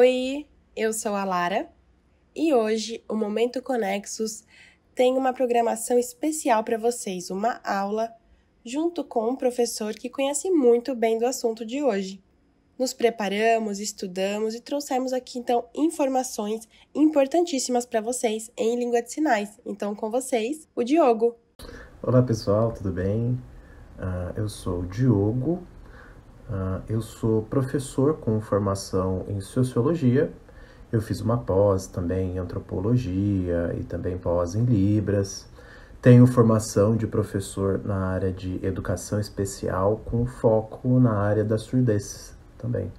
Oi, eu sou a Lara e hoje o Momento Conexus tem uma programação especial para vocês, uma aula junto com um professor que conhece muito bem do assunto de hoje. Nos preparamos, estudamos e trouxemos aqui então informações importantíssimas para vocês em língua de sinais. Então com vocês, o Diogo. Olá pessoal, tudo bem? Eu sou o Diogo. Eu sou professor com formação em Sociologia. Eu fiz uma pós também em Antropologia e também pós em Libras. Tenho formação de professor na área de Educação Especial com foco na área da surdez também.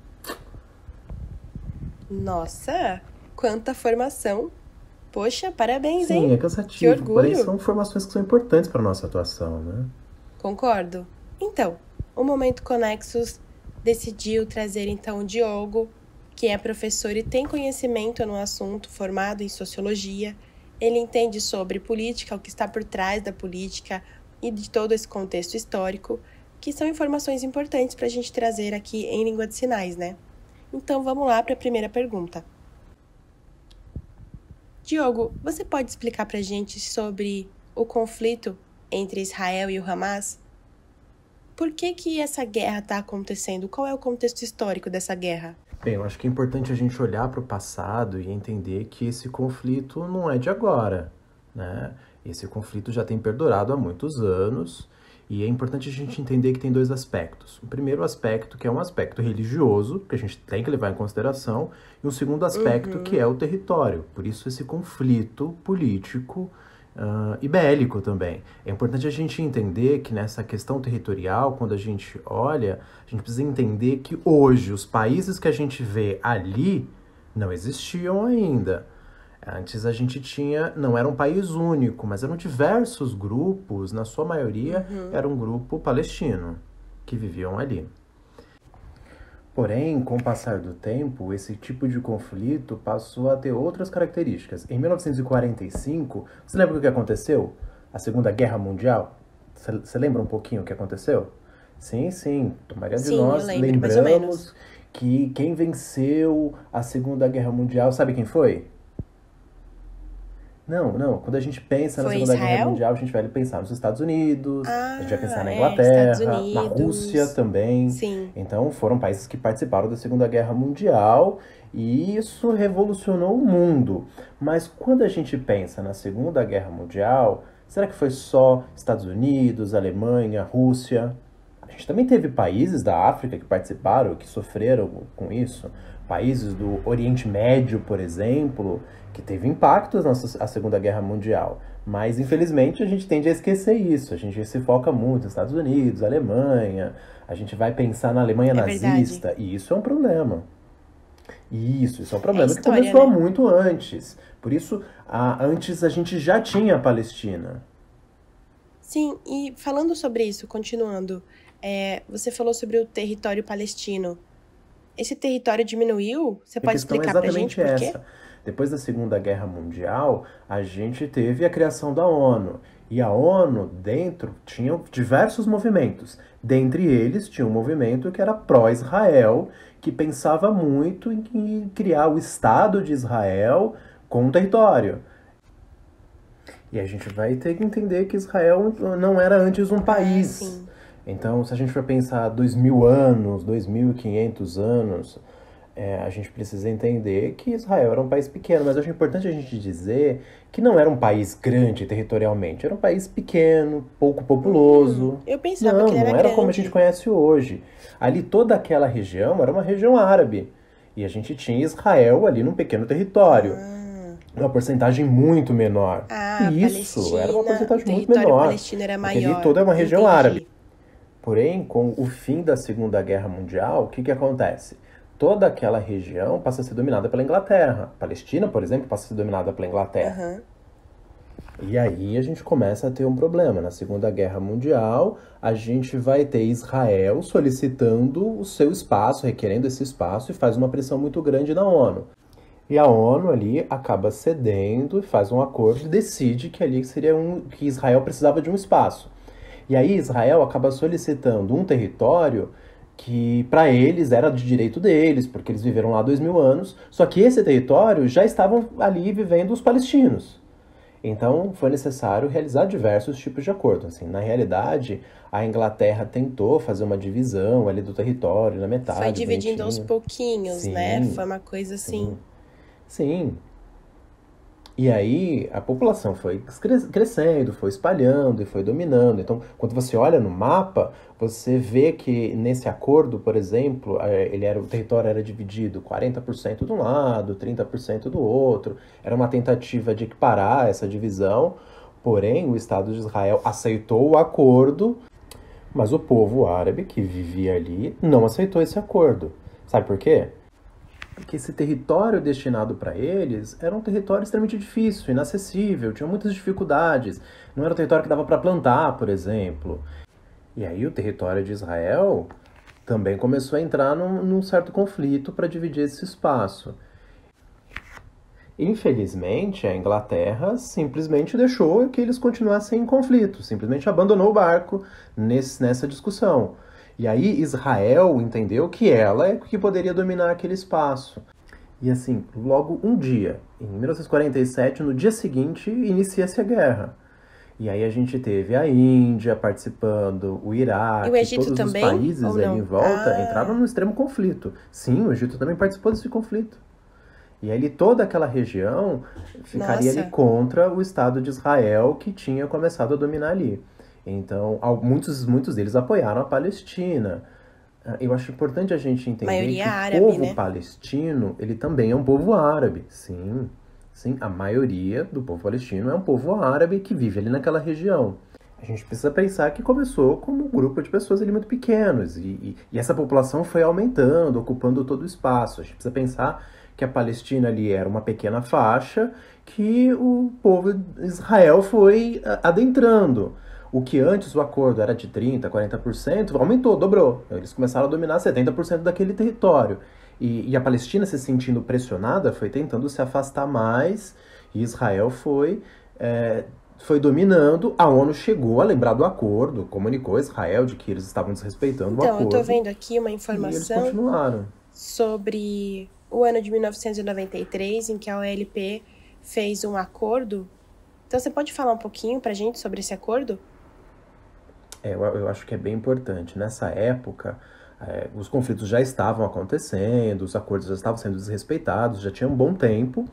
Nossa, quanta formação! Poxa, parabéns, hein? Sim, é cansativo, Que orgulho! porém são formações que são importantes para a nossa atuação, né? Concordo. Então, o Momento Conexus decidiu trazer então o Diogo, que é professor e tem conhecimento no assunto, formado em Sociologia. Ele entende sobre política, o que está por trás da política e de todo esse contexto histórico, que são informações importantes para a gente trazer aqui em língua de sinais, né? Então vamos lá para a primeira pergunta. Diogo, você pode explicar para a gente sobre o conflito entre Israel e o Hamas? Por que essa guerra está acontecendo? Qual é o contexto histórico dessa guerra? Bem, eu acho que é importante a gente olhar para o passado e entender que esse conflito não é de agora, né? Esse conflito já tem perdurado há muitos anos e é importante a gente entender que tem dois aspectos. O primeiro aspecto, que é um aspecto religioso, que a gente tem que levar em consideração, e um segundo aspecto, que é o território. Por isso, esse conflito político e bélico também. É importante a gente entender que nessa questão territorial, quando a gente olha, a gente precisa entender que hoje os países que a gente vê ali não existiam ainda. Antes a gente tinha, não era um país único, mas eram diversos grupos, na sua maioria era um grupo palestino que viviam ali. Porém, com o passar do tempo, esse tipo de conflito passou a ter outras características. Em 1945, você lembra o que aconteceu? A Segunda Guerra Mundial? Você lembra um pouquinho o que aconteceu? Sim. A maioria de nós lembramos que quem venceu a Segunda Guerra Mundial, sabe quem foi? Não. Quando a gente pensa na Segunda Guerra Mundial, a gente vai pensar nos Estados Unidos, a gente vai pensar na Inglaterra, na Rússia também. Sim. Então, foram países que participaram da Segunda Guerra Mundial e isso revolucionou o mundo. Mas quando a gente pensa na Segunda Guerra Mundial, será que foi só Estados Unidos, Alemanha, Rússia? A gente também teve países da África que participaram, que sofreram com isso. Países do Oriente Médio, por exemplo, que teve impactos na Segunda Guerra Mundial. Mas, infelizmente, a gente tende a esquecer isso. A gente se foca muito nos Estados Unidos, Alemanha. A gente vai pensar na Alemanha nazista. Verdade. E isso é um problema. Isso é um problema história, que começou né? muito antes. Por isso, antes a gente já tinha a Palestina. Sim, e falando sobre isso, continuando, você falou sobre o território palestino. Esse território diminuiu? Você pode explicar pra gente por quê? Depois da Segunda Guerra Mundial, a gente teve a criação da ONU. E a ONU, dentro, tinha diversos movimentos. Dentre eles, tinha um movimento que era pró-Israel, que pensava muito em criar o Estado de Israel com o território. E a gente vai ter que entender que Israel não era antes um país. Sim. Então, se a gente for pensar 2.000 anos, 2.500 anos, a gente precisa entender que Israel era um país pequeno. Mas eu acho importante a gente dizer que não era um país grande territorialmente. Era um país pequeno, pouco populoso. Eu pensava que ele era não era como a grande. gente conhece hoje. Ali, toda aquela região era uma região árabe. E a gente tinha Israel ali num pequeno território. Uma porcentagem muito menor. E isso era uma porcentagem muito menor. O território palestino era Porque maior. ali toda é uma região Entendi. árabe. Porém, com o fim da Segunda Guerra Mundial, o que acontece? Toda aquela região passa a ser dominada pela Inglaterra. A Palestina, por exemplo, passa a ser dominada pela Inglaterra. E aí a gente começa a ter um problema. Na Segunda Guerra Mundial, a gente vai ter Israel solicitando o seu espaço, requerendo esse espaço, e faz uma pressão muito grande na ONU. E a ONU ali acaba cedendo, faz um acordo e decide que ali que Israel precisava de um espaço. E aí Israel acaba solicitando um território que para eles era de direito deles, porque eles viveram lá 2000 anos, só que esse território já estavam ali vivendo os palestinos. Então foi necessário realizar diversos tipos de acordo. Assim, na realidade, a Inglaterra tentou fazer uma divisão ali do território na Foi metade, dividindo aos bonitinho. pouquinhos, né? Sim, Foi uma coisa assim. sim, sim. E aí a população foi crescendo, foi espalhando e foi dominando. Então, quando você olha no mapa, você vê que nesse acordo, por exemplo, o território era dividido 40% de um lado, 30% do outro. Era uma tentativa de equiparar essa divisão. Porém, o Estado de Israel aceitou o acordo, mas o povo árabe que vivia ali não aceitou esse acordo. Sabe por quê? Porque esse território destinado para eles era um território extremamente difícil, inacessível, tinha muitas dificuldades. Não era um território que dava para plantar, por exemplo. E aí o território de Israel também começou a entrar num certo conflito para dividir esse espaço. Infelizmente, a Inglaterra simplesmente deixou que eles continuassem em conflito, simplesmente abandonou o barco nessa discussão. E aí Israel entendeu que ela é que poderia dominar aquele espaço. E assim, logo um dia, em 1947, no dia seguinte, inicia-se a guerra. E aí a gente teve a Índia participando, o E o Iraque, Egito todos os também? Ou países ali em não? volta entraram Ah, no extremo conflito. Sim, o Egito também participou desse conflito. E aí toda aquela região ficaria ali nossa. contra o Estado de Israel que tinha começado a dominar ali. Então, muitos deles apoiaram a Palestina. Eu acho importante a gente entender que Maioria o árabe, povo né? palestino, ele também é um povo árabe. Sim, sim, a maioria do povo palestino é um povo árabe que vive ali naquela região. A gente precisa pensar que começou como um grupo de pessoas ali muito pequenos e essa população foi aumentando, ocupando todo o espaço. A gente precisa pensar que a Palestina ali era uma pequena faixa que o povo de Israel foi adentrando. O que antes o acordo era de 30%, 40%, aumentou, dobrou. Eles começaram a dominar 70% daquele território. E a Palestina, se sentindo pressionada, foi tentando se afastar mais, e Israel foi dominando. A ONU chegou a lembrar do acordo, comunicou a Israel de que eles estavam desrespeitando o Então, eu tô acordo, vendo aqui uma e eles informação continuaram. sobre o ano de 1993, em que a OLP fez um acordo. Então, você pode falar um pouquinho pra gente sobre esse acordo? Eu acho que é bem importante. Nessa época, os conflitos já estavam acontecendo, os acordos já estavam sendo desrespeitados, já tinha um bom tempo.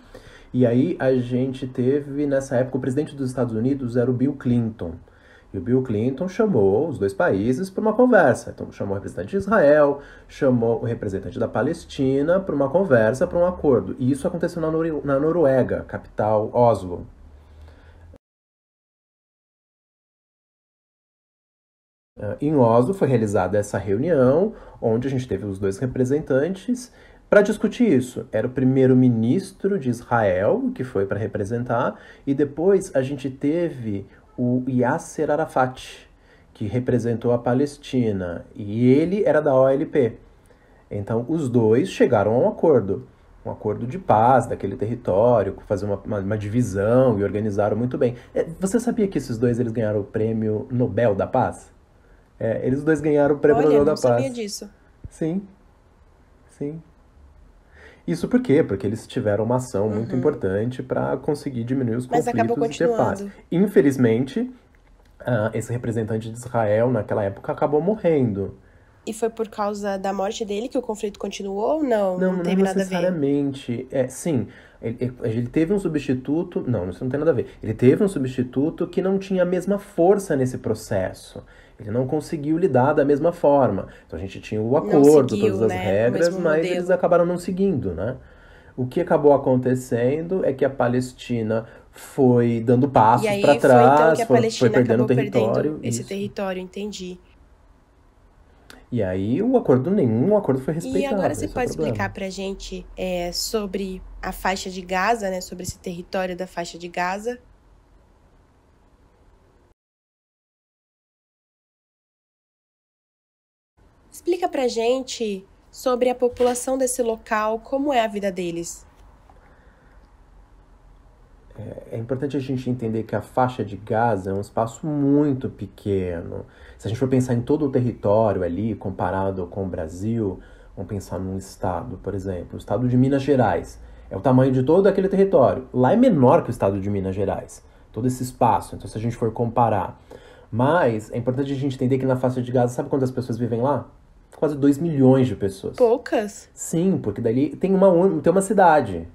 E aí a gente teve, nessa época, o presidente dos Estados Unidos era o Bill Clinton. E o Bill Clinton chamou os dois países para uma conversa. Então, chamou o representante de Israel, chamou o representante da Palestina para uma conversa, para um acordo. E isso aconteceu na Noruega, capital Oslo. Em Oslo foi realizada essa reunião, onde a gente teve os dois representantes para discutir isso. Era o primeiro-ministro de Israel, que foi para representar, e depois a gente teve o Yasser Arafat, que representou a Palestina, e ele era da OLP. Então, os dois chegaram a um acordo de paz daquele território, fazer uma divisão e organizaram muito bem. Você sabia que esses dois eles ganharam o prêmio Nobel da Paz? Eles dois ganharam o Prêmio Olha, Nobel não da sabia Paz. disso. Sim, sim. Isso por quê? Porque eles tiveram uma ação muito Uhum. importante para conseguir diminuir os Mas acabou conflitos e ter paz. continuando. Infelizmente, esse representante de Israel, naquela época, acabou morrendo. E foi por causa da morte dele que o conflito continuou ou não? Não, Não não teve nada a ver. necessariamente. Sim, ele teve um substituto. Não, isso não tem nada a ver. Ele teve um substituto que não tinha a mesma força nesse processo. Ele não conseguiu lidar da mesma forma. Então a gente tinha o Não acordo, todas seguiu, as né, o regras, mesmo mas eles modelo. acabaram não seguindo, né? O que acabou acontecendo é que a Palestina foi dando E passos para aí foi então que trás, a foi Palestina perdendo acabou perdendo território, esse isso. território, entendi. E aí nenhum acordo foi E agora respeitado, você esse é o pode problema. explicar pra gente sobre a faixa de Gaza, né? Sobre esse território da faixa de Gaza? Explica pra gente sobre a população desse local, como é a vida deles. É importante a gente entender que a faixa de Gaza é um espaço muito pequeno. Se a gente for pensar em todo o território ali, comparado com o Brasil, vamos pensar num estado, por exemplo, o estado de Minas Gerais. É o tamanho de todo aquele território. Lá é menor que o estado de Minas Gerais, todo esse espaço. Então, se a gente for comparar. Mas é importante a gente entender que na faixa de Gaza, sabe quantas pessoas vivem lá? Quase 2 milhões de pessoas. Poucas? Sim, porque dali tem uma cidade.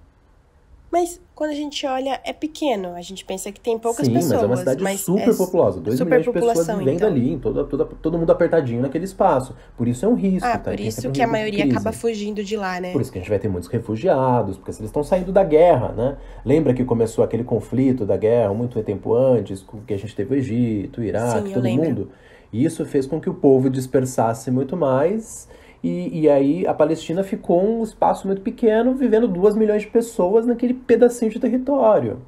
Mas quando a gente olha, é pequeno. A gente pensa que tem poucas Sim, pessoas. mas é uma cidade super populosa. 2 milhões de pessoas vivendo então. ali, todo mundo apertadinho naquele espaço. Por isso é um risco, tá? Por Tem isso sempre um que a risco de maioria crise. acaba fugindo de lá, né? Por isso que a gente vai ter muitos refugiados, porque eles estão saindo da guerra, né? Lembra que começou aquele conflito da guerra muito tempo antes, que a gente teve o Egito, o Iraque, Sim, eu todo lembro. mundo? E isso fez com que o povo dispersasse muito mais. E aí a Palestina ficou um espaço muito pequeno, vivendo 2 milhões de pessoas naquele pedacinho de território.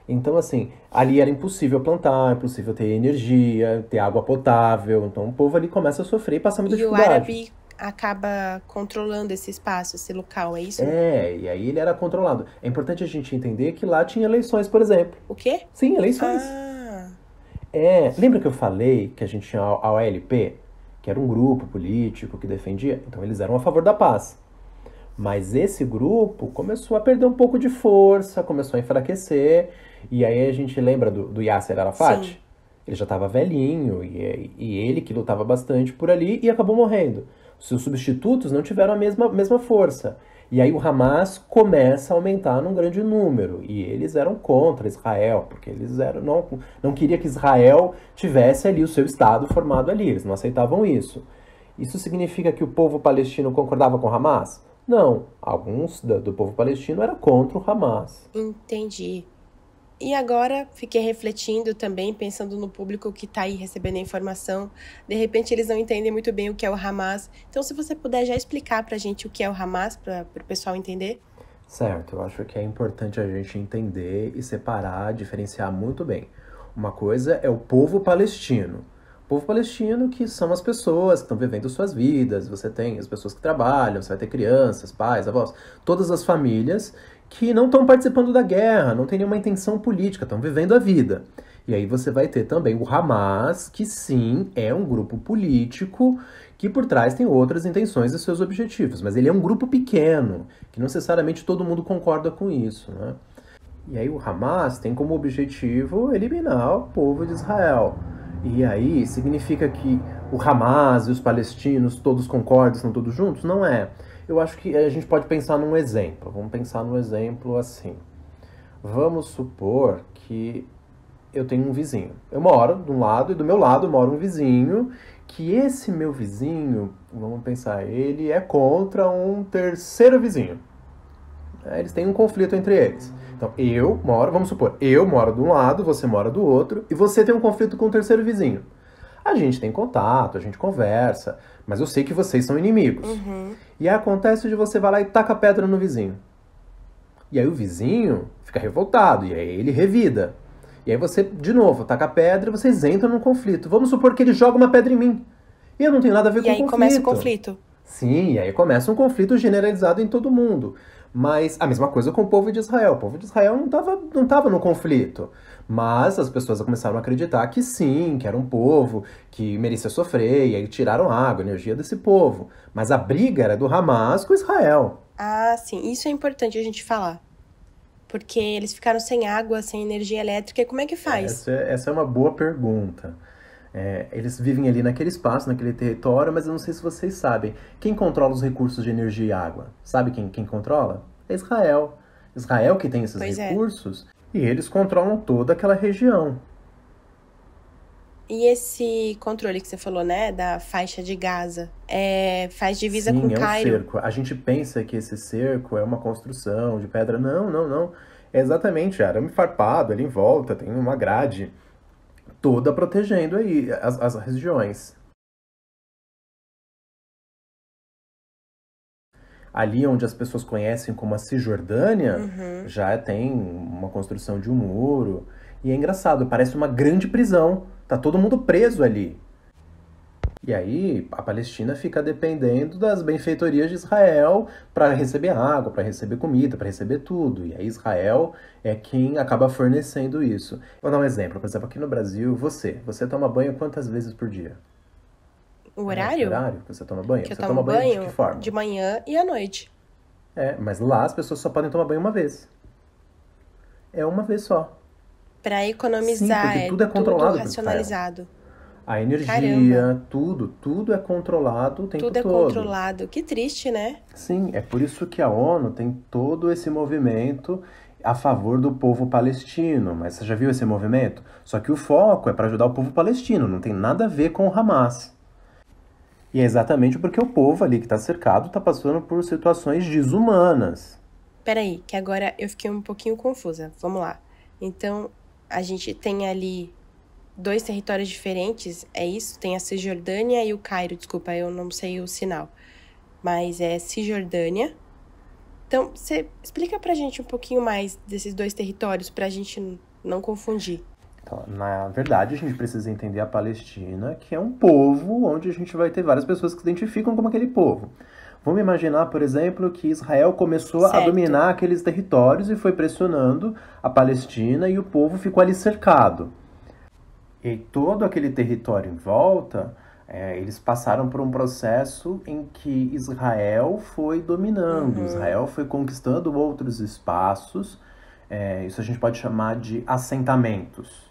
Então, assim, ali era impossível plantar, impossível ter energia, ter água potável. Então, o povo ali começa a sofrer e passa muita E o dificuldade. árabe acaba controlando esse espaço, esse local, é isso? E aí ele era controlado. É importante a gente entender que lá tinha eleições, por exemplo. O quê? Sim, eleições. Lembra que eu falei que a gente tinha a OLP, que era um grupo político que defendia? Então, eles eram a favor da paz. Mas esse grupo começou a perder um pouco de força, começou a enfraquecer. E aí a gente lembra do Yasser Arafat? Sim. Ele já estava velhinho e ele que lutava bastante por ali e acabou morrendo. Os seus substitutos não tiveram a mesma força. E aí o Hamas começa a aumentar num grande número. E eles eram contra Israel, porque eles não queriam que Israel tivesse ali o seu Estado formado ali. Eles não aceitavam isso. Isso significa que o povo palestino concordava com o Hamas? Não. Alguns do povo palestino eram contra o Hamas. Entendi. E agora fiquei refletindo também, pensando no público que está aí recebendo a informação. De repente eles não entendem muito bem o que é o Hamas. Então, se você puder já explicar para a gente o que é o Hamas, para o pessoal entender. Certo, eu acho que é importante a gente entender e separar, diferenciar muito bem. Uma coisa é o povo palestino. O povo palestino que são as pessoas que estão vivendo suas vidas. Você tem as pessoas que trabalham, você vai ter crianças, pais, avós, todas as famílias que não estão participando da guerra, não tem nenhuma intenção política, estão vivendo a vida. E aí você vai ter também o Hamas, que sim, é um grupo político que por trás tem outras intenções e seus objetivos. Mas ele é um grupo pequeno, que não necessariamente todo mundo concorda com isso, né? E aí o Hamas tem como objetivo eliminar o povo de Israel. E aí significa que o Hamas e os palestinos todos concordam, estão todos juntos? Não é. Eu acho que a gente pode pensar num exemplo. Vamos pensar num exemplo assim. Vamos supor que eu tenho um vizinho. Eu moro de um lado e do meu lado mora um vizinho, que esse meu vizinho, vamos pensar, ele é contra um terceiro vizinho. Eles têm um conflito entre eles. Então, vamos supor, eu moro de um lado, você mora do outro, e você tem um conflito com o terceiro vizinho. A gente tem contato, a gente conversa, mas eu sei que vocês são inimigos. E aí acontece de você vai lá e taca pedra no vizinho. E aí o vizinho fica revoltado, e aí ele revida. E aí você, de novo, taca pedra e vocês entram num conflito. Vamos supor que ele joga uma pedra em mim. E eu não tenho nada a ver com o conflito. E aí começa o conflito. Sim, e aí começa um conflito generalizado em todo mundo. Mas a mesma coisa com o povo de Israel. O povo de Israel não tava no conflito. Mas as pessoas começaram a acreditar que sim, que era um povo que merecia sofrer, e aí tiraram água, energia desse povo. Mas a briga era do Hamas com Israel. Ah, sim. Isso é importante a gente falar. Porque eles ficaram sem água, sem energia elétrica. E como é que faz? Essa é uma boa pergunta. Eles vivem ali naquele espaço, naquele território, mas eu não sei se vocês sabem. Quem controla os recursos de energia e água? Sabe quem controla? É Israel. Israel que tem esses recursos e eles controlam toda aquela região. E esse controle que você falou, né, da faixa de Gaza, faz divisa com Cairo? Sim, é um cerco. A gente pensa que esse cerco é uma construção de pedra. Não. É exatamente arame farpado ali em volta, tem uma grade toda protegendo aí as regiões. Ali onde as pessoas conhecem como a Cisjordânia, já tem uma construção de um muro. E é engraçado, parece uma grande prisão. Tá todo mundo preso ali. E aí a Palestina fica dependendo das benfeitorias de Israel para receber água, para receber comida, para receber tudo. E aí Israel é quem acaba fornecendo isso. Vou dar um exemplo. Por exemplo, aqui no Brasil, você toma banho quantas vezes por dia? O Que horário horário que você toma banho? que eu Você tomo toma banho de que banho de forma? manhã e à noite. Mas lá as pessoas só podem tomar banho uma vez. É uma vez só. Pra Sim, economizar, porque é tudo é tudo controlado por Israel. racionalizado. A Caramba, energia, tudo é controlado o tempo tudo é todo. controlado. Que triste, né? Sim, é por isso que a ONU tem todo esse movimento a favor do povo palestino. Mas você já viu esse movimento? Só que o foco é para ajudar o povo palestino, não tem nada a ver com o Hamas. E é exatamente porque o povo ali que está cercado está passando por situações desumanas. Peraí, que agora eu fiquei um pouquinho confusa. Vamos lá. Então, a gente tem ali dois territórios diferentes, é isso? Tem a Cisjordânia e o Cairo, desculpa, eu não sei o sinal. Mas é Cisjordânia. Então, você explica pra gente um pouquinho mais desses dois territórios pra gente não confundir. Então, na verdade, a gente precisa entender a Palestina, que é um povo onde a gente vai ter várias pessoas que se identificam como aquele povo. Vamos imaginar, por exemplo, que Israel começou a Certo. dominar aqueles territórios e foi pressionando a Palestina e o povo ficou ali cercado. E todo aquele território em volta, eles passaram por um processo em que Israel foi dominando, Uhum. Israel foi conquistando outros espaços, isso a gente pode chamar de assentamentos.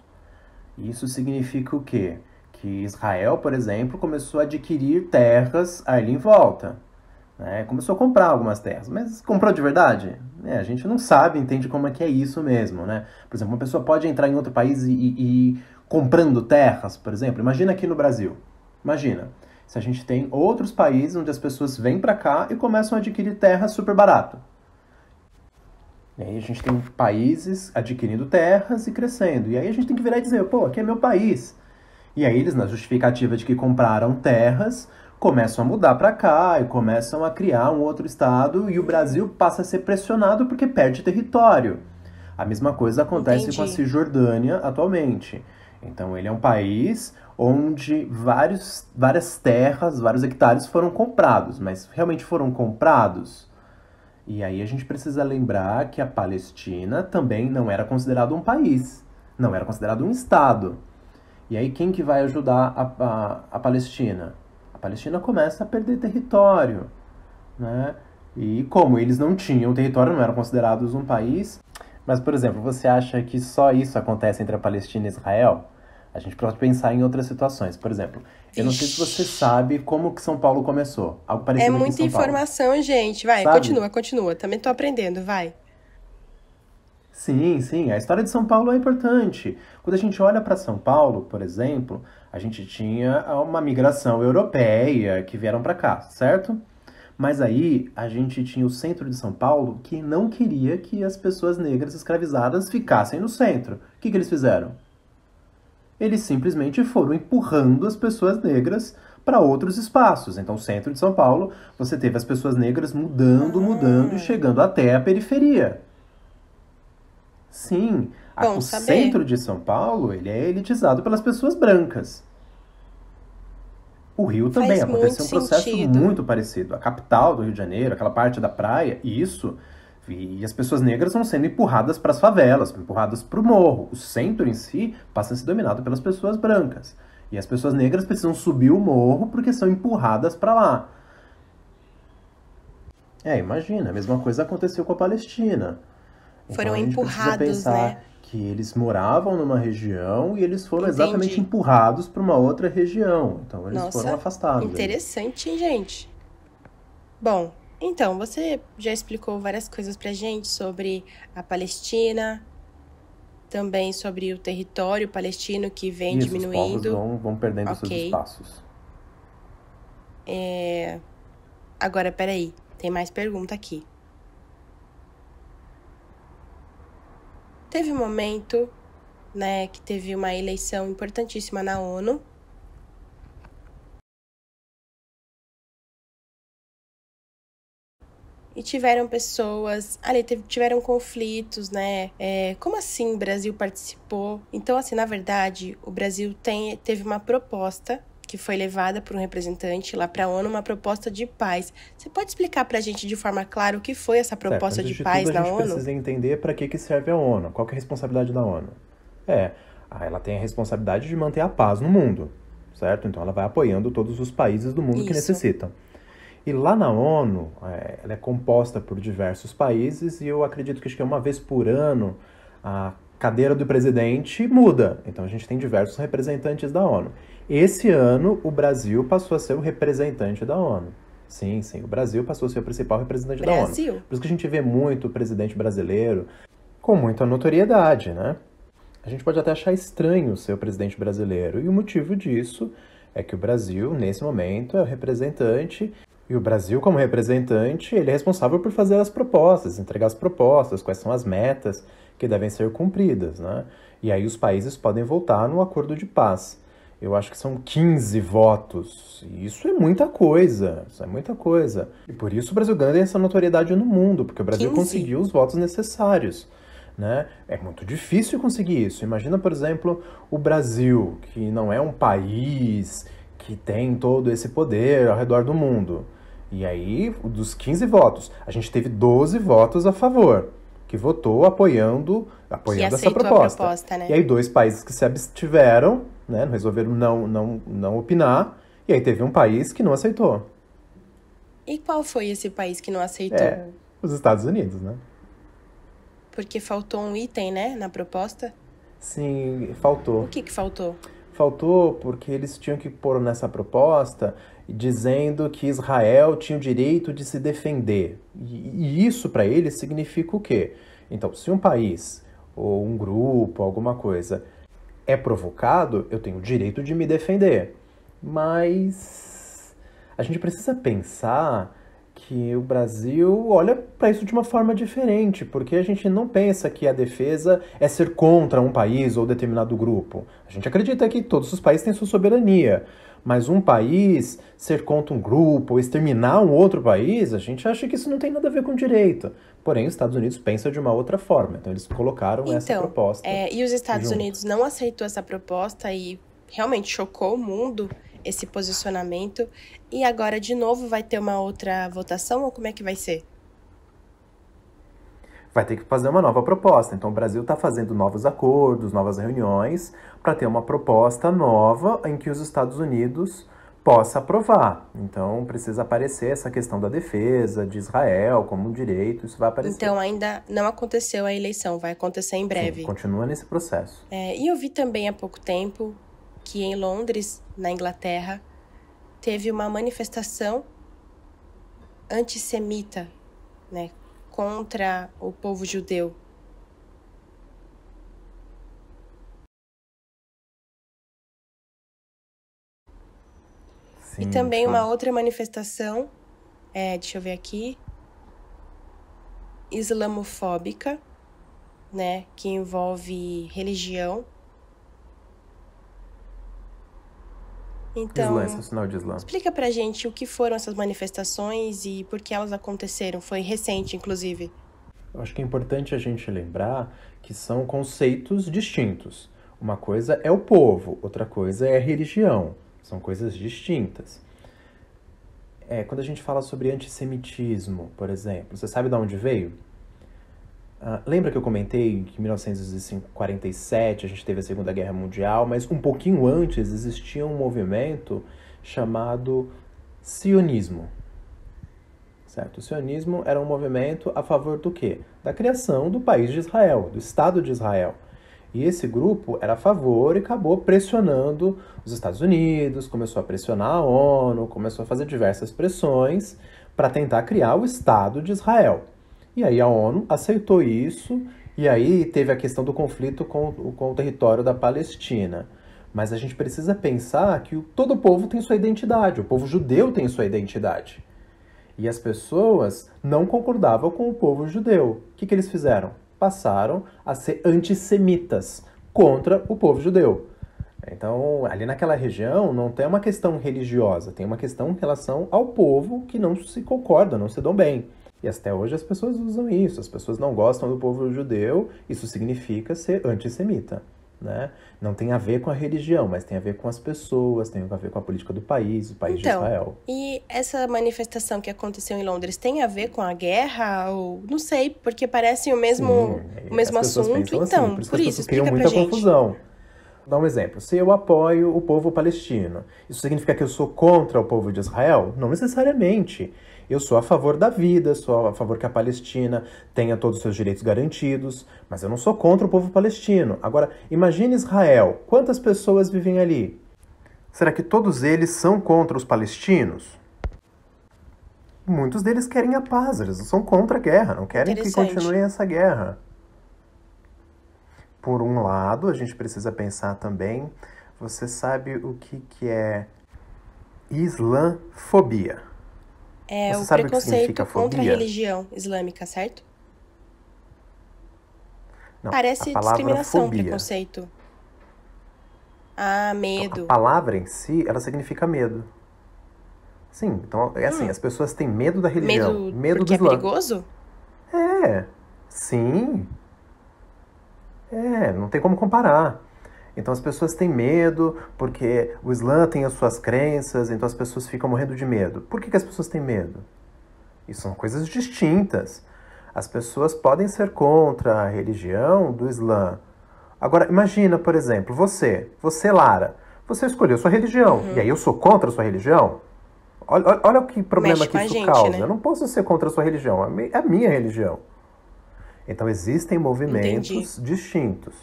Isso significa o quê? Que Israel, por exemplo, começou a adquirir terras ali em volta. Né? Começou a comprar algumas terras, mas comprou de verdade? A gente não sabe, entende como é que é isso mesmo. Né? Por exemplo, uma pessoa pode entrar em outro país e comprando terras, por exemplo. Imagina aqui no Brasil. Imagina se a gente tem outros países onde as pessoas vêm para cá e começam a adquirir terras super barato. E aí a gente tem países adquirindo terras e crescendo. E aí a gente tem que virar e dizer, pô, aqui é meu país. E aí eles, na justificativa de que compraram terras, começam a mudar para cá e começam a criar um outro estado e o Brasil passa a ser pressionado porque perde território. A mesma coisa acontece com a Entendi. Cisjordânia atualmente. Então ele é um país onde várias terras, vários hectares foram comprados, mas realmente foram comprados? E aí a gente precisa lembrar que a Palestina também não era considerado um país, não era considerado um estado. E aí quem que vai ajudar a Palestina? A Palestina começa a perder território, né? E como eles não tinham território, não eram considerados um país. Mas, por exemplo, você acha que só isso acontece entre a Palestina e Israel? A gente pode pensar em outras situações. Por exemplo, eu não sei se você Vixe. sabe como que São Paulo começou. Algo É parecido aqui em muita São Paulo. informação, gente. Vai, Sabe? continua, continua. Também tô aprendendo, vai. Sim, sim, a história de São Paulo é importante. Quando a gente olha para São Paulo, por exemplo, a gente tinha uma migração europeia que vieram para cá, certo? Mas aí a gente tinha o centro de São Paulo que não queria que as pessoas negras escravizadas ficassem no centro. O que eles fizeram? Eles simplesmente foram empurrando as pessoas negras para outros espaços. Então, o centro de São Paulo, você teve as pessoas negras mudando e Ah, chegando até a periferia. Sim, bom o saber. centro de São Paulo, ele é elitizado pelas pessoas brancas. O Rio também Faz muito aconteceu um processo sentido. muito parecido. A capital do Rio de Janeiro, aquela parte da praia, isso, e as pessoas negras vão sendo empurradas para as favelas, empurradas para o morro. O centro em si passa a ser dominado pelas pessoas brancas. E as pessoas negras precisam subir o morro porque são empurradas para lá. Imagina, a mesma coisa aconteceu com a Palestina. Então Foram a gente precisa empurrados, né? pensar que eles moravam numa região e eles foram exatamente Entendi. empurrados para uma outra região. Então eles foram Nossa, afastados ali. interessante, hein, gente? Bom, então, você já explicou várias coisas pra gente sobre a Palestina, também sobre o território palestino que vem Isso, os povos diminuindo. vão perdendo seus Ok. espaços. Agora, peraí, tem mais pergunta aqui. Teve um momento, né, que teve uma eleição importantíssima na ONU. E tiveram pessoas, ali tiveram conflitos, né? Como assim o Brasil participou? Então, assim, na verdade, o Brasil teve uma proposta que que foi levada por um representante lá para a ONU, uma proposta de paz. Você pode explicar para a gente de forma clara o que foi essa proposta de paz na ONU? A gente precisa entender para que serve a ONU, qual que é a responsabilidade da ONU. Ela tem a responsabilidade de manter a paz no mundo, certo? Então ela vai apoiando todos os países do mundo que necessitam. E lá na ONU, ela é composta por diversos países e eu acredito que acho que uma vez por ano a cadeira do presidente muda. Então a gente tem diversos representantes da ONU. Esse ano o Brasil passou a ser o representante da ONU. Sim, o Brasil passou a ser o principal representante da ONU. Por isso que a gente vê muito o presidente brasileiro com muita notoriedade, né? A gente pode até achar estranho ser o presidente brasileiro. E o motivo disso é que o Brasil, nesse momento, é o representante. E o Brasil, como representante, ele é responsável por fazer as propostas, entregar as propostas, quais são as metas que devem ser cumpridas, né? E aí os países podem votar no acordo de paz. Eu acho que são 15 votos. E isso é muita coisa. E por isso o Brasil ganha essa notoriedade no mundo, porque o Brasil conseguiu os votos necessários, né? É muito difícil conseguir isso. Imagina, por exemplo, o Brasil, que não é um país que tem todo esse poder ao redor do mundo. E aí, dos 15 votos, a gente teve 12 votos a favor, que votou apoiando essa proposta. Né? E aí 2 países que se abstiveram, né, resolveram não opinar, e aí teve um país que não aceitou. E qual foi esse país que não aceitou? Os Estados Unidos, né? Porque faltou um item, né, na proposta? Sim, faltou. O que faltou? Faltou porque eles tinham que pôr nessa proposta dizendo que Israel tinha o direito de se defender. E isso para eles significa o quê? Então, se um país ou um grupo, alguma coisa, é provocado, eu tenho o direito de me defender. Mas a gente precisa pensar que o Brasil olha para isso de uma forma diferente, porque a gente não pensa que a defesa é ser contra um país ou determinado grupo. A gente acredita que todos os países têm sua soberania, mas um país ser contra um grupo ou exterminar um outro país, a gente acha que isso não tem nada a ver com direito. Porém, os Estados Unidos pensam de uma outra forma, então eles colocaram essa proposta. E os Estados Unidos não aceitou essa proposta e realmente chocou o mundo esse posicionamento, e agora de novo vai ter uma outra votação, ou como é que vai ser? Vai ter que fazer uma nova proposta. Então o Brasil está fazendo novos acordos, novas reuniões, para ter uma proposta nova em que os Estados Unidos possa aprovar. Então precisa aparecer essa questão da defesa de Israel como um direito, isso vai aparecer. Então ainda não aconteceu a eleição, vai acontecer em breve. Sim, continua nesse processo. E eu vi também há pouco tempo que em Londres, na Inglaterra, teve uma manifestação antissemita, né, contra o povo judeu. Sim, e também uma outra manifestação, deixa eu ver aqui, islamofóbica, né, que envolve religião. Então, sinal de Islã. Explica pra gente o que foram essas manifestações e por que elas aconteceram. Foi recente, inclusive. Eu acho que é importante a gente lembrar que são conceitos distintos. Uma coisa é o povo, outra coisa é a religião. São coisas distintas. Quando a gente fala sobre antissemitismo, por exemplo, você sabe de onde veio? Lembra que eu comentei que em 1947 a gente teve a Segunda Guerra Mundial, mas um pouquinho antes existia um movimento chamado sionismo. Certo? O sionismo era um movimento a favor do quê? Da criação do país de Israel, do Estado de Israel. E esse grupo era a favor e acabou pressionando os Estados Unidos, começou a pressionar a ONU, começou a fazer diversas pressões para tentar criar o Estado de Israel. E aí a ONU aceitou isso, e aí teve a questão do conflito com o território da Palestina. Mas a gente precisa pensar que todo povo tem sua identidade, o povo judeu tem sua identidade. E as pessoas não concordavam com o povo judeu. O que eles fizeram? Passaram a ser antissemitas contra o povo judeu. Então, ali naquela região não tem uma questão religiosa, tem uma questão em relação ao povo que não se concorda, não se dão bem. E até hoje as pessoas usam isso, as pessoas não gostam do povo judeu, isso significa ser antissemita, né? Não tem a ver com a religião, mas tem a ver com as pessoas, tem a ver com a política do país, o país de Então, Israel. e essa manifestação que aconteceu em Londres tem a ver com a guerra? Ou não sei, porque parecem o Sim, mesmo as pessoas assunto. pensam assim, Então, por isso que por as isso, pessoas criam explica pra muita gente. confusão. Vou dar um exemplo. Se eu apoio o povo palestino, isso significa que eu sou contra o povo de Israel? Não necessariamente. Eu sou a favor da vida, sou a favor que a Palestina tenha todos os seus direitos garantidos, mas eu não sou contra o povo palestino. Agora, imagine Israel. Quantas pessoas vivem ali? Será que todos eles são contra os palestinos? Muitos deles querem a paz, eles são contra a guerra, não querem que Interessante. continue essa guerra. Por um lado, a gente precisa pensar também, você sabe o que é islamfobia? É Você o sabe o que preconceito significa contra a fobia? religião islâmica, certo? Não, a Parece palavra discriminação, fobia. preconceito. Ah, Então, a medo. palavra em si, ela significa medo. Sim, então é assim, as pessoas têm medo da religião, Medo medo do porque é Islã. perigoso? É, sim, não tem como comparar. Então as pessoas têm medo porque o Islã tem as suas crenças, então as pessoas ficam morrendo de medo. Por que as pessoas têm medo? Isso são coisas distintas. As pessoas podem ser contra a religião do Islã. Agora, imagina, por exemplo, você, Lara, você escolheu sua religião, e aí eu sou contra a sua religião? Olha o que problema Mexe que com a isso gente, causa. Eu né? não posso ser contra a sua religião, é a minha religião. Então existem Entendi. movimentos distintos.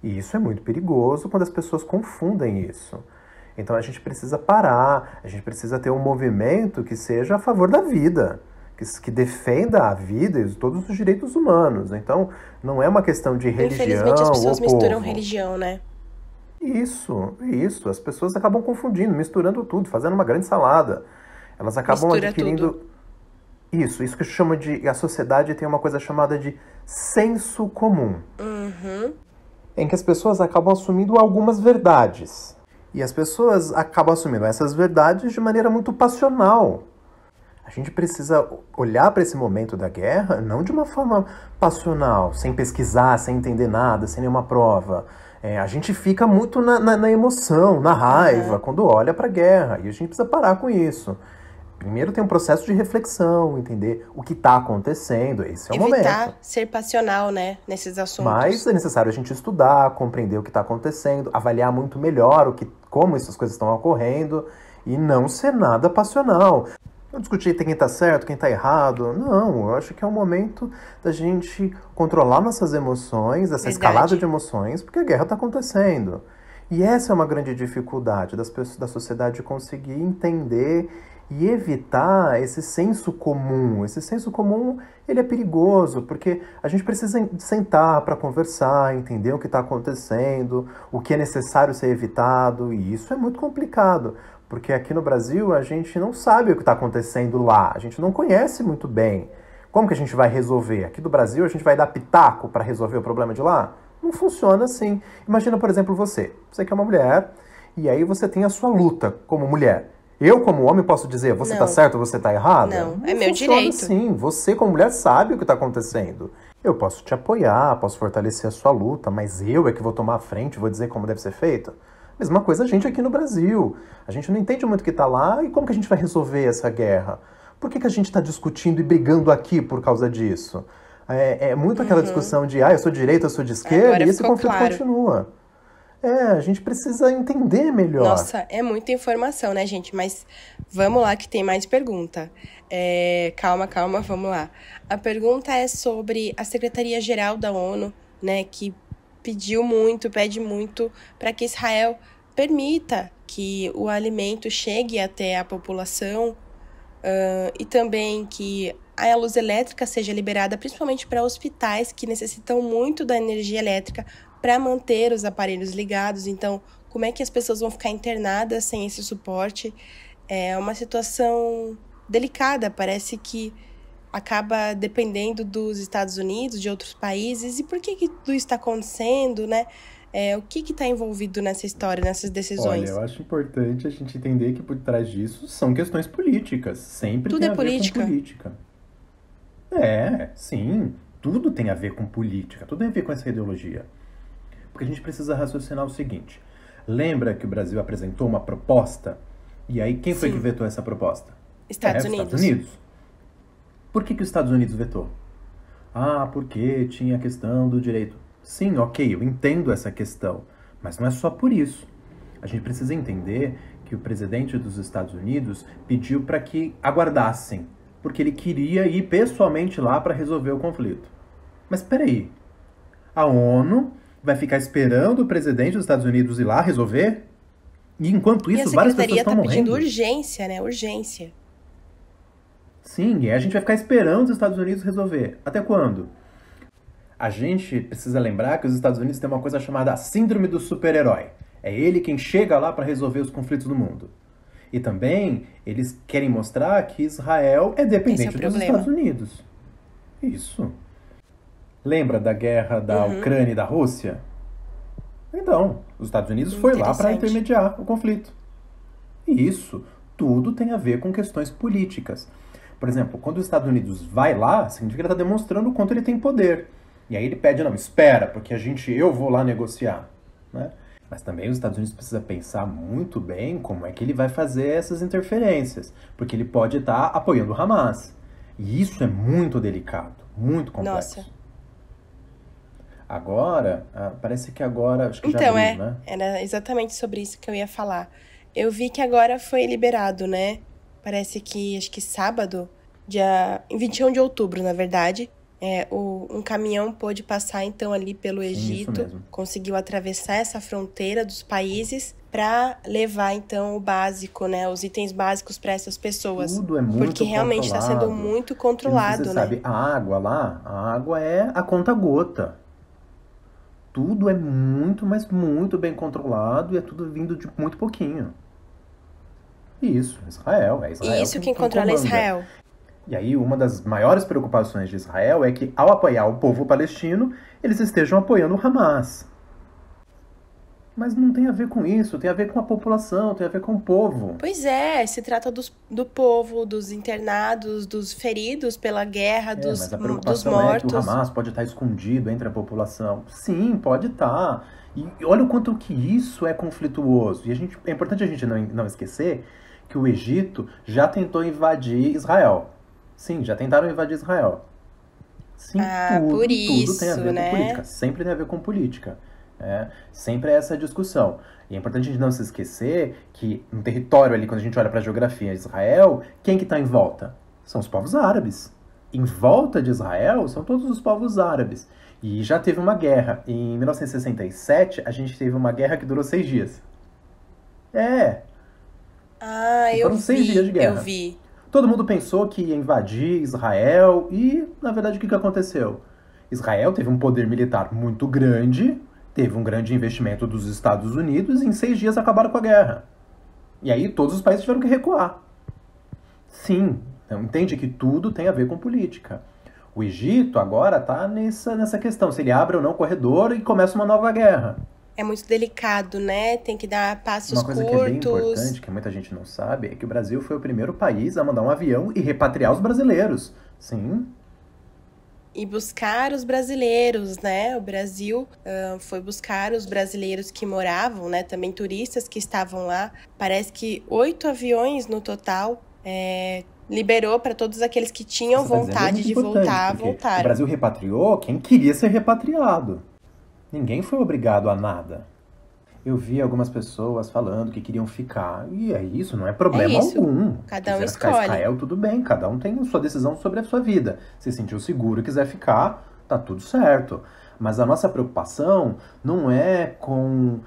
E isso é muito perigoso quando as pessoas confundem isso. Então a gente precisa parar, a gente precisa ter um movimento que seja a favor da vida, que defenda a vida e todos os direitos humanos. Então não é uma questão de Infelizmente as religião ou pessoas misturam povo. religião, né? Isso. As pessoas acabam confundindo, misturando tudo, fazendo uma grande salada. Elas acabam Mistura tudo. adquirindo isso que chama de... A sociedade tem uma coisa chamada de senso comum, Uhum. em que as pessoas acabam assumindo algumas verdades. E as pessoas acabam assumindo essas verdades de maneira muito passional. A gente precisa olhar para esse momento da guerra não de uma forma passional, sem pesquisar, sem entender nada, sem nenhuma prova. A gente fica muito na emoção, na raiva, quando olha para a guerra. E a gente precisa parar com isso. Primeiro tem um processo de reflexão, entender o que está acontecendo. Esse é o momento. Evitar ser passional, né? Nesses Mas assuntos. é necessário a gente estudar, compreender o que está acontecendo, avaliar muito melhor como essas coisas estão ocorrendo e não ser nada passional. Não discutir quem está certo, quem está errado. Não, eu acho que é o momento da gente controlar nossas emoções, essa escalada de emoções, porque a guerra está acontecendo. E essa é uma grande dificuldade da sociedade conseguir entender e evitar esse senso comum. Esse senso comum, ele é perigoso, porque a gente precisa sentar para conversar, entender o que está acontecendo, o que é necessário ser evitado, e isso é muito complicado, porque aqui no Brasil a gente não sabe o que está acontecendo lá, a gente não conhece muito bem. Como que a gente vai resolver? Aqui do Brasil a gente vai dar pitaco para resolver o problema de lá? Não funciona assim. Imagina, por exemplo, você que é uma mulher, e aí você tem a sua luta como mulher. Eu, como homem, posso dizer, você tá Não. certo, você tá errada? Não, Não é meu funciona direito. assim. Você, como mulher, sabe o que tá acontecendo. Eu posso te apoiar, posso fortalecer a sua luta, mas eu é que vou tomar a frente, vou dizer como deve ser feito? Mesma coisa a gente aqui no Brasil. A gente não entende muito o que tá lá e como que a gente vai resolver essa guerra? Por que a gente tá discutindo e brigando aqui por causa disso? É muito aquela discussão de, eu sou de direita, eu sou de esquerda, Agora e esse ficou conflito claro. continua. A gente precisa entender melhor. Nossa, é muita informação, né, gente? Mas vamos lá que tem mais pergunta. Calma, vamos lá. A pergunta é sobre a Secretaria-Geral da ONU, né, que pede muito para que Israel permita que o alimento chegue até a população e também que a luz elétrica seja liberada, principalmente para hospitais que necessitam muito da energia elétrica para manter os aparelhos ligados. Então, como é que as pessoas vão ficar internadas sem esse suporte? É uma situação delicada, parece que acaba dependendo dos Estados Unidos, de outros países. E por que tudo está acontecendo, né? O que está envolvido nessa história, nessas decisões? Olha, eu acho importante a gente entender que por trás disso são questões políticas. Sempre Tudo tem é a ver com política? política. Sim. Tudo tem a ver com política. Tudo tem a ver com essa ideologia. Porque a gente precisa raciocinar o seguinte. Lembra que o Brasil apresentou uma proposta? E aí, quem foi que vetou essa proposta? Estados Os Unidos. Estados Unidos. Por que os Estados Unidos vetou? Ah, porque tinha a questão do direito. Sim, ok, eu entendo essa questão. Mas não é só por isso. A gente precisa entender que o presidente dos Estados Unidos pediu para que aguardassem, porque ele queria ir pessoalmente lá para resolver o conflito. Mas espera aí, a ONU vai ficar esperando o presidente dos Estados Unidos ir lá resolver? E enquanto isso, várias pessoas estão morrendo. E a Secretaria está pedindo urgência, né? Urgência. Sim, e a gente vai ficar esperando os Estados Unidos resolver. Até quando? A gente precisa lembrar que os Estados Unidos têm uma coisa chamada síndrome do super-herói. É ele quem chega lá para resolver os conflitos do mundo. E também eles querem mostrar que Israel é dependente dos Estados Unidos. Isso. Lembra da guerra da Ucrânia e da Rússia? Então, os Estados Unidos foi lá para intermediar o conflito. E isso tudo tem a ver com questões políticas. Por exemplo, quando os Estados Unidos vai lá, significa que ele está demonstrando o quanto ele tem poder. E aí ele pede, não, espera, porque eu vou lá negociar. Né? Mas também os Estados Unidos precisam pensar muito bem como é que ele vai fazer essas interferências. Porque ele pode estar apoiando o Hamas. E isso é muito delicado, muito complexo. Nossa. Agora, parece que agora, acho que já então, abriu, né? Era exatamente sobre isso que eu ia falar. Eu vi que agora foi liberado, né? Parece que, acho que sábado, em 21 de outubro, na verdade, um caminhão pôde passar, então, ali pelo Egito, conseguiu atravessar essa fronteira dos países para levar, então, o básico, né? Os itens básicos para essas pessoas. Tudo é muito porque realmente está sendo muito controlado, você né? sabe, a água lá, a água é a conta-gota. Tudo é muito, mas muito bem controlado e é tudo vindo de muito pouquinho. Isso, Israel. É Israel. E isso quem controla é Israel. E aí, uma das maiores preocupações de Israel é que, ao apoiar o povo palestino, eles estejam apoiando o Hamas. Mas não tem a ver com isso, tem a ver com a população, tem a ver com o povo. Pois é, se trata do povo, dos internados, dos feridos pela guerra, dos mortos. Mas a preocupação é que o Hamas pode estar escondido entre a população. Sim, pode estar. E olha o quanto que isso é conflituoso. E é importante a gente não esquecer que o Egito já tentou invadir Israel. Sim, já tentaram invadir Israel. Sim, tudo tem a ver com política. Sempre tem a ver com política. Sempre é essa discussão. E é importante a gente não se esquecer que no território ali, quando a gente olha para a geografia de Israel, quem que está em volta? São os povos árabes. Em volta de Israel são todos os povos árabes. E já teve uma guerra. Em 1967, a gente teve uma guerra que durou 6 dias. Foram 6 dias de guerra. Eu vi. Todo mundo pensou que ia invadir Israel e, na verdade, o que aconteceu? Israel teve um poder militar muito grande, teve um grande investimento dos Estados Unidos e em 6 dias acabaram com a guerra. E aí todos os países tiveram que recuar. Sim, então entende que tudo tem a ver com política. O Egito agora está nessa questão, se ele abre ou não o corredor e começa uma nova guerra. É muito delicado, né? Tem que dar passos curtos. Uma coisa que é bem importante, que muita gente não sabe, é que o Brasil foi o primeiro país a mandar um avião e repatriar os brasileiros. Sim. E buscar os brasileiros, né? O Brasil foi buscar os brasileiros que moravam, né? Também turistas que estavam lá. Parece que 8 aviões no total liberou para todos aqueles que tinham vontade de voltar. O Brasil repatriou quem queria ser repatriado. Ninguém foi obrigado a nada. Eu vi algumas pessoas falando que queriam ficar. E isso, não é problema algum. Cada um escolhe. Ficar em Israel, tudo bem. Cada um tem a sua decisão sobre a sua vida. Se sentiu seguro e quiser ficar, tá tudo certo. Mas a nossa preocupação não é com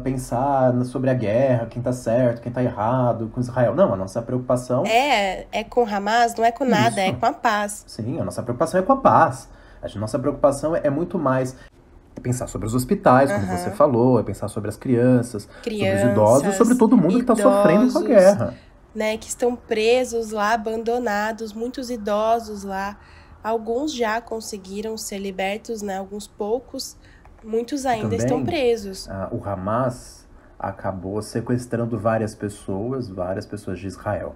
pensar sobre a guerra, quem tá certo, quem tá errado, com Israel. Não, a nossa preocupação... É com Hamas, não é com nada, é com a paz. Sim, a nossa preocupação é com a paz. A nossa preocupação é muito mais... pensar sobre os hospitais, como você falou, é pensar sobre as crianças, sobre os idosos, sobre todo mundo que está sofrendo com a guerra. Né, que estão presos lá, abandonados, muitos idosos lá. Alguns já conseguiram ser libertos, né? Alguns poucos, muitos ainda estão presos. O Hamas acabou sequestrando várias pessoas de Israel.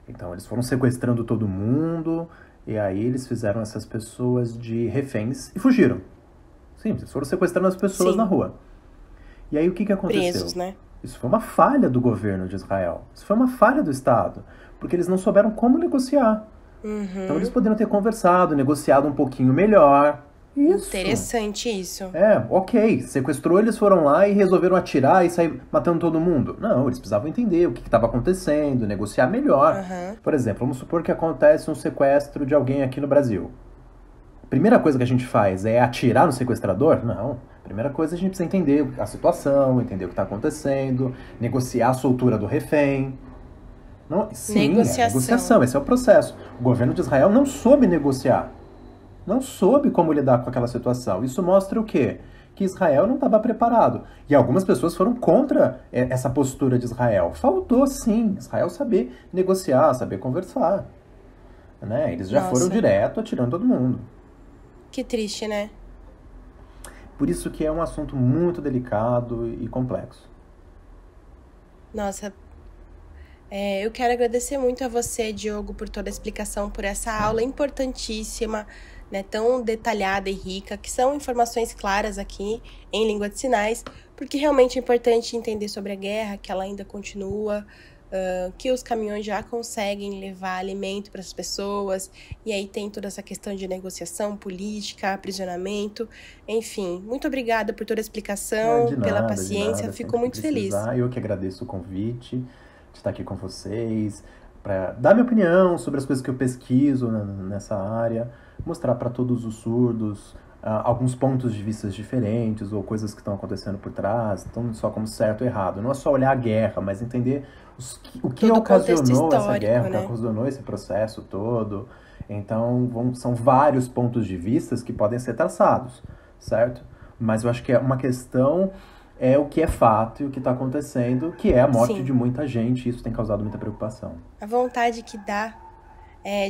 Então, eles foram sequestrando todo mundo, e aí eles fizeram essas pessoas de reféns e fugiram. Simples, eles foram sequestrando as pessoas Sim. na rua. E aí o que aconteceu? Presos, né? Isso foi uma falha do governo de Israel. Isso foi uma falha do Estado. Porque eles não souberam como negociar. Então eles poderiam ter conversado, negociado um pouquinho melhor. Isso. Interessante isso. Ok. Sequestrou, eles foram lá e resolveram atirar e sair matando todo mundo. Não, eles precisavam entender o que estava acontecendo, negociar melhor. Por exemplo, vamos supor que acontece um sequestro de alguém aqui no Brasil. A primeira coisa que a gente faz é atirar no sequestrador? Não. A primeira coisa a gente precisa entender a situação, entender o que está acontecendo, negociar a soltura do refém. Não, sim, negociação, esse é o processo. O governo de Israel não soube negociar. Não soube como lidar com aquela situação. Isso mostra o quê? Que Israel não estava preparado. E algumas pessoas foram contra essa postura de Israel. Faltou, sim, Israel saber negociar, saber conversar. Né? Eles já foram direto atirando todo mundo. Que triste, né? Por isso que é um assunto muito delicado e complexo. Nossa, eu quero agradecer muito a você, Diogo, por toda a explicação, por essa aula importantíssima, né, tão detalhada e rica, que são informações claras aqui em língua de sinais, porque realmente é importante entender sobre a guerra, que ela ainda continua, que os caminhões já conseguem levar alimento para as pessoas, e aí tem toda essa questão de negociação política, aprisionamento, enfim. Muito obrigada por toda a explicação, pela paciência, fico muito feliz. Eu que agradeço o convite de estar aqui com vocês, para dar minha opinião sobre as coisas que eu pesquiso nessa área, mostrar para todos os surdos alguns pontos de vista diferentes ou coisas que estão acontecendo por trás, então só como certo ou errado. Não é só olhar a guerra, mas entender o que ocasionou essa guerra, né? O que ocasionou esse processo todo. Então, são vários pontos de vista que podem ser traçados, certo? Mas eu acho que é uma questão o que é fato e o que está acontecendo, que é a morte de muita gente, e isso tem causado muita preocupação. A vontade que dá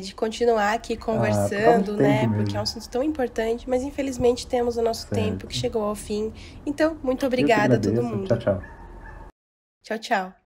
de continuar aqui conversando, né? Porque é um assunto tão importante, mas infelizmente temos o nosso tempo que chegou ao fim. Então, muito obrigada a todo mundo. Tchau, tchau. Tchau, tchau.